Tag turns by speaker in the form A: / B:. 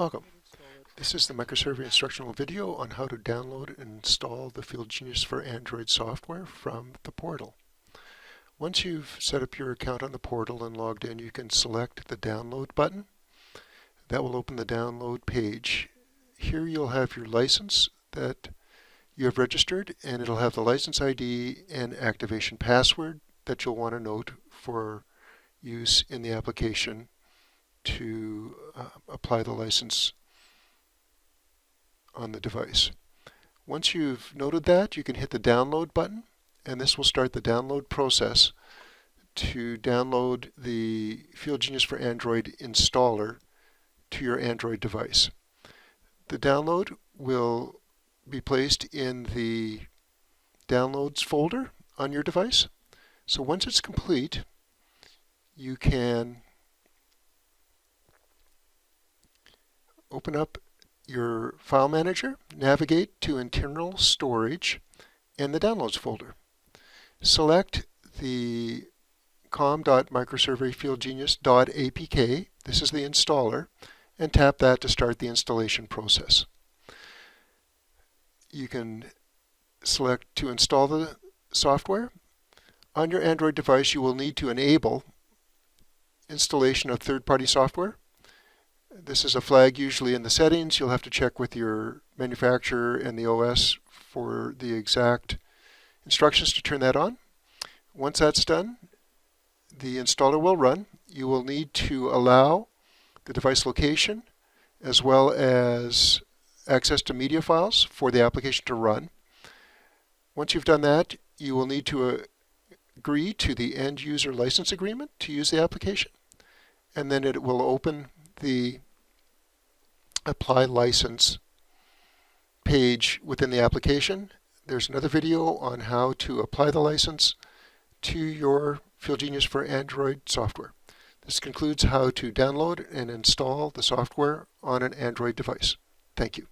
A: Welcome. This is the microservice instructional video on how to download and install the FieldGenius for Android software from the portal. Once you've set up your account on the portal and logged in, you can select the download button. That will open the download page. Here you'll have your license that you have registered, and it'll have the license ID and activation password that you'll want to note for use in the application to apply the license on the device. Once you've noted that, you can hit the download button, and this will start the download process to download the FieldGenius for Android installer to your Android device. The download will be placed in the downloads folder on your device. So once it's complete, you can open up your file manager, navigate to internal storage, and the downloads folder. Select the com.microservicefieldgenius.apk, this is the installer, and tap that to start the installation process. You can select to install the software. On your Android device, you will need to enable installation of third-party software. This is a flag usually in the settings. You'll have to check with your manufacturer and the OS for the exact instructions to turn that on. Once that's done, the installer will run. You will need to allow the device location as well as access to media files for the application to run. Once you've done that, you will need to agree to the end user license agreement to use the application, and then it will open the apply license page within the application. There's another video on how to apply the license to your FieldGenius for Android software. This concludes how to download and install the software on an Android device. Thank you.